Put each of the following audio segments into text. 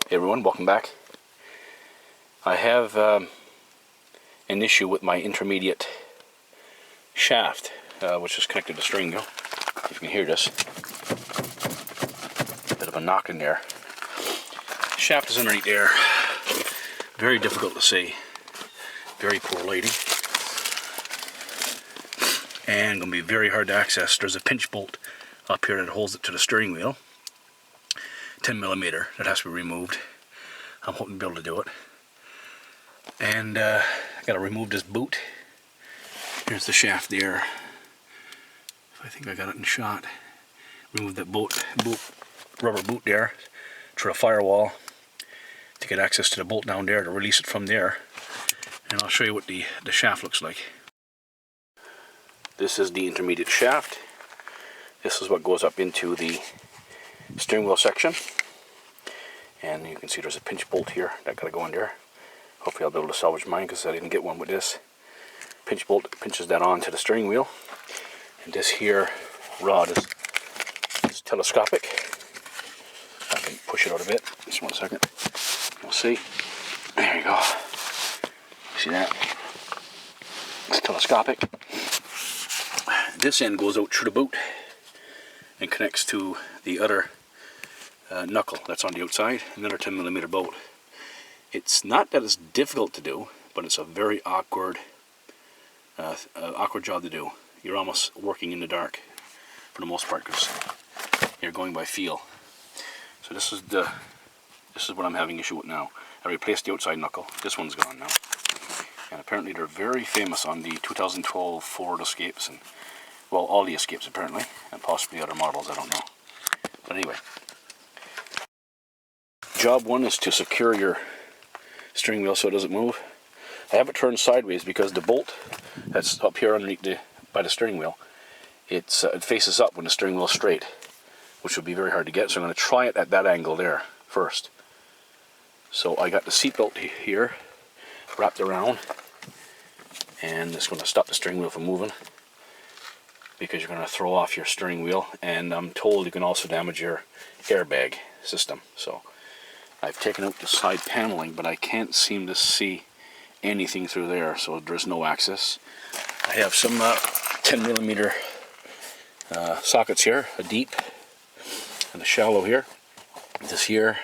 Hey everyone, welcome back. I have an issue with my intermediate shaft, which is connected to steering wheel. If you can hear this, bit of a knock in there. Shaft is underneath there. Very difficult to see. Very poor lady. And going to be very hard to access. There's a pinch bolt up here that holds it to the steering wheel. 10mm that has to be removed. I'm hoping to be able to do it. And I got to remove this boot. Here's the shaft there. I think I got it in shot. Remove that rubber boot there through a firewall to get access to the bolt down there to release it from there. And I'll show you what the shaft looks like. This is the intermediate shaft. This is what goes up into the steering wheel section. And you can see there's a pinch bolt here that got to go in there. Hopefully I'll be able to salvage mine because I didn't get one with this. Pinch bolt pinches that onto the steering wheel. And this here rod is telescopic. I can push it out a bit. Just 1 second. We'll see. There you go. See that? It's telescopic. This end goes out through the boot and connects to the other knuckle that's on the outside, another 10mm bolt. It's not that it's difficult to do, but it's a very awkward job to do. You're almost working in the dark for the most part because you're going by feel. So this is what I'm having issue with now. I replaced the outside knuckle. This one's gone now. And apparently they're very famous on the 2012 Ford Escapes and, well, all the Escapes apparently, and possibly other models, I don't know. But anyway, job one is to secure your steering wheel so it doesn't move. I have it turned sideways because the bolt that's up here underneath by the steering wheel, it faces up when the steering wheel is straight, which will be very hard to get. So I'm going to try it at that angle there first. So I got the seat belt here wrapped around, and it's going to stop the steering wheel from moving because you're going to throw off your steering wheel, and I'm told you can also damage your airbag system. So I've taken out the side paneling, but I can't seem to see anything through there, so there's no access. I have some 10mm sockets here, a deep and a shallow here, this here,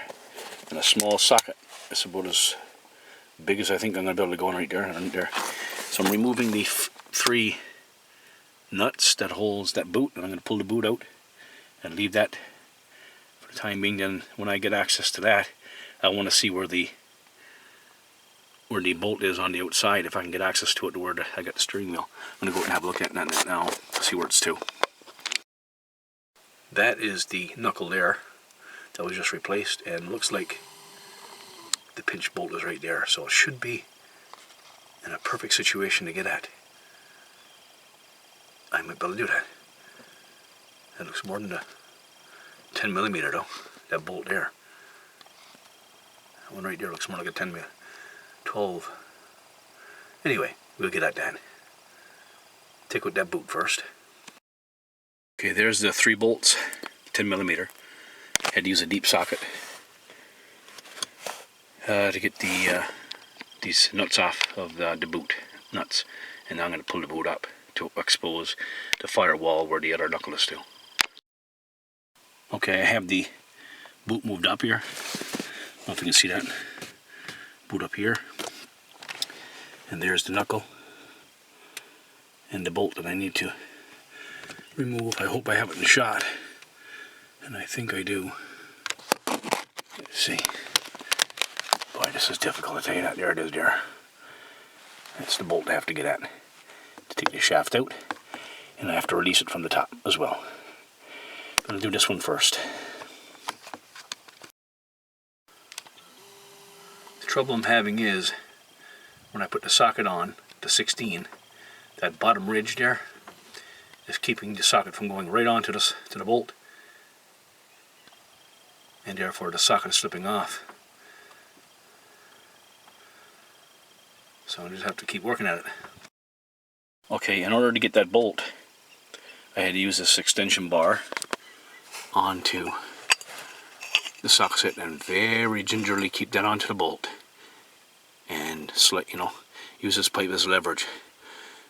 and a small socket. It's about as big as I think I'm going to be able to go in right there and there. So I'm removing the 3 nuts that holds that boot, and I'm going to pull the boot out and leave that for the time being. Then when I get access to that, I want to see where the bolt is on the outside, if I can get access to it to where I got the steering wheel. I'm going to go and have a look at that now, see where it's to. That is the knuckle there that was just replaced, and looks like the pinch bolt is right there, so it should be in a perfect situation to get at. I might be able to do that. That looks more than a 10mm though, that bolt there. That one right there looks more like a 10mm. 12. Anyway, we'll get that done. Take out that boot first. Okay, there's the 3 bolts, 10mm. Had to use a deep socket to get these nuts off of the boot nuts, and now I'm going to pull the boot up to expose the firewall where the other knuckle is to. Okay, I have the boot moved up here. I don't know if you can see that. Boot up here, and there's the knuckle and the bolt that I need to remove. I hope I have it in shot, and I think I do. Let's see. Boy, this is difficult to tell you that. There it is there. That's the bolt I have to get at to take the shaft out, and I have to release it from the top as well. I'm going to do this one first. The trouble I'm having is when I put the socket on, the 16, that bottom ridge there is keeping the socket from going right onto the bolt, and therefore the socket is slipping off. So I just have to keep working at it. Okay, in order to get that bolt, I had to use this extension bar onto the socket and very gingerly keep that onto the bolt. And use this pipe as leverage.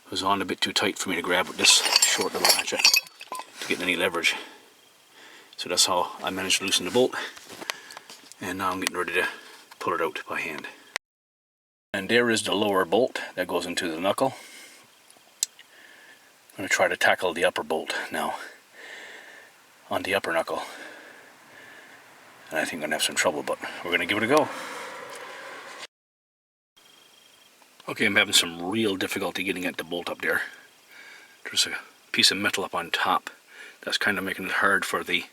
It was on a bit too tight for me to grab with this short little ratchet to get any leverage. So that's how I managed to loosen the bolt. And now I'm getting ready to pull it out by hand. And there is the lower bolt that goes into the knuckle. I'm going to try to tackle the upper bolt now on the upper knuckle. And I think I'm going to have some trouble, but we're going to give it a go. Okay, I'm having some real difficulty getting at the bolt up there. There's a piece of metal up on top that's kind of making it hard for the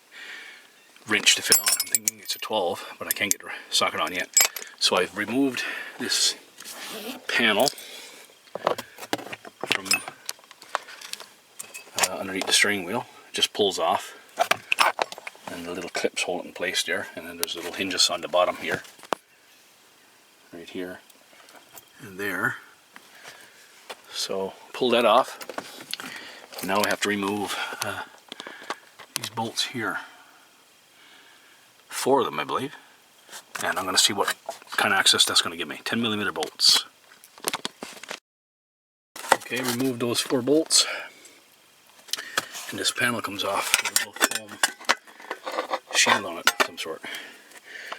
wrench to fit on. I'm thinking it's a 12, but I can't get the socket on yet. So I've removed this panel from underneath the steering wheel. It just pulls off, and the little clips hold it in place there, and then there's little hinges on the bottom here, right here and there. So pull that off. Now I have to remove these bolts here, 4 of them I believe, and I'm going to see what kind of access that's going to give me. 10mm bolts. Okay, remove those 4 bolts, and this panel comes off with a little foam shield on it of some sort.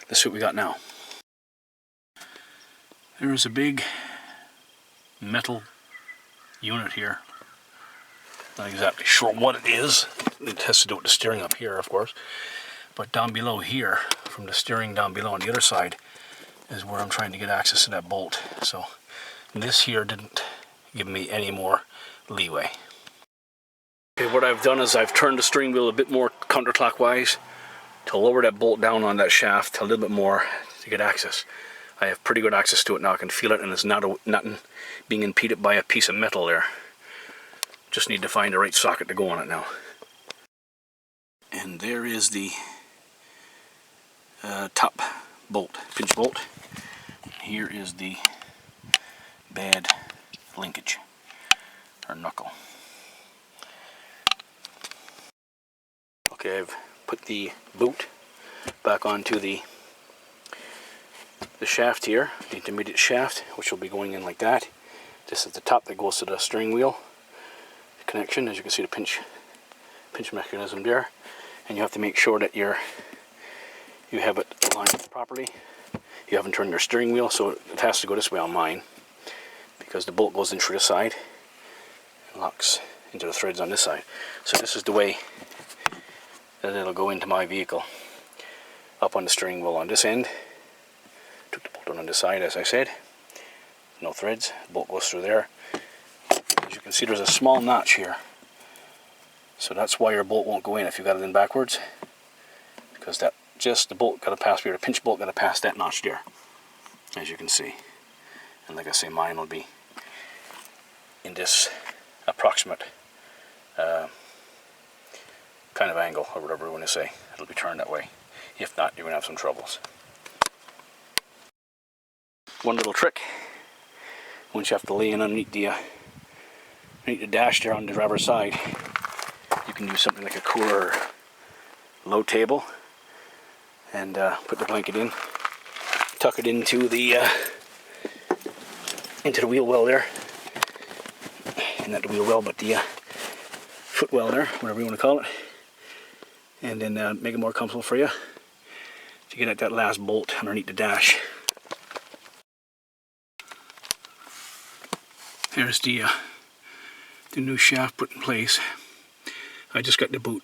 Let's see what we got now. There's a big metal unit here. Not exactly sure what it is. It has to do with the steering up here, of course. But down below here, from the steering down below on the other side, is where I'm trying to get access to that bolt. So this here didn't give me any more leeway. Okay, what I've done is I've turned the steering wheel a bit more counterclockwise to lower that bolt down on that shaft a little bit more to get access. I have pretty good access to it now. I can feel it, and it's not being impeded by a piece of metal there. Just need to find the right socket to go on it now. And there is the top bolt, pinch bolt. Here is the bad linkage, or knuckle. Okay, I've put the boot back onto the shaft here, the intermediate shaft, which will be going in like that. This is the top that goes to the steering wheel connection. As you can see, the pinch mechanism there, and you have to make sure that you have it aligned properly. You haven't turned your steering wheel, so it has to go this way on mine, because the bolt goes in through the side and locks into the threads on this side. So this is the way that it'll go into my vehicle, up on the steering wheel on this end. Took the bolt on this side, as I said. No threads. The bolt goes through there. As you can see, there's a small notch here. So that's why your bolt won't go in if you got it in backwards. Because that the bolt got to pass here. The pinch bolt got to pass that notch there, as you can see. And like I say, mine will be in this approximate kind of angle, or whatever you want to say. It'll be turned that way. If not, you're going to have some troubles. One little trick, once you have to lay in underneath the dash there on the driver's side, you can use something like a cooler or low table, and put the blanket in, tuck it into the wheel well there, and not the wheel well, but the foot well there, whatever you want to call it, and then make it more comfortable for you to get at that last bolt underneath the dash. Here's the new shaft put in place. I just got the boot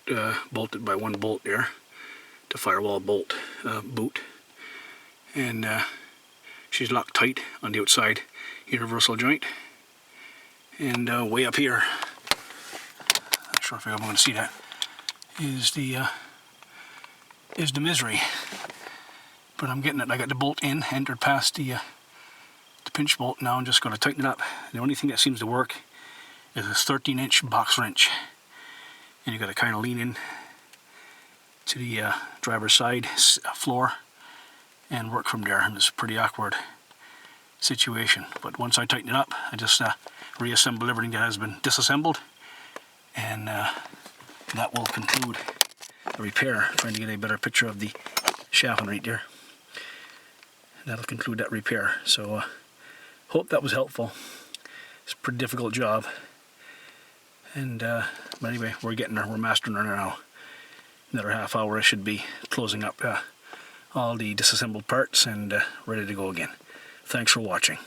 bolted by one bolt there, the firewall bolt boot, and she's locked tight on the outside universal joint. And way up here, not sure if I'm going to see that, is the misery. But I'm getting it. I got the bolt in, entered past the pinch bolt. Now I'm just going to tighten it up. The only thing that seems to work is a 13-inch box wrench, and you got to kind of lean in to the driver's side floor and work from there. And it's a pretty awkward situation, but once I tighten it up, I just reassemble everything that has been disassembled, and that will conclude the repair. I'm trying to get a better picture of the shaft right there. And that'll conclude that repair. So hope that was helpful. It's a pretty difficult job. And but anyway, we're getting there. We're mastering her now. Another half hour I should be closing up all the disassembled parts and ready to go again. Thanks for watching.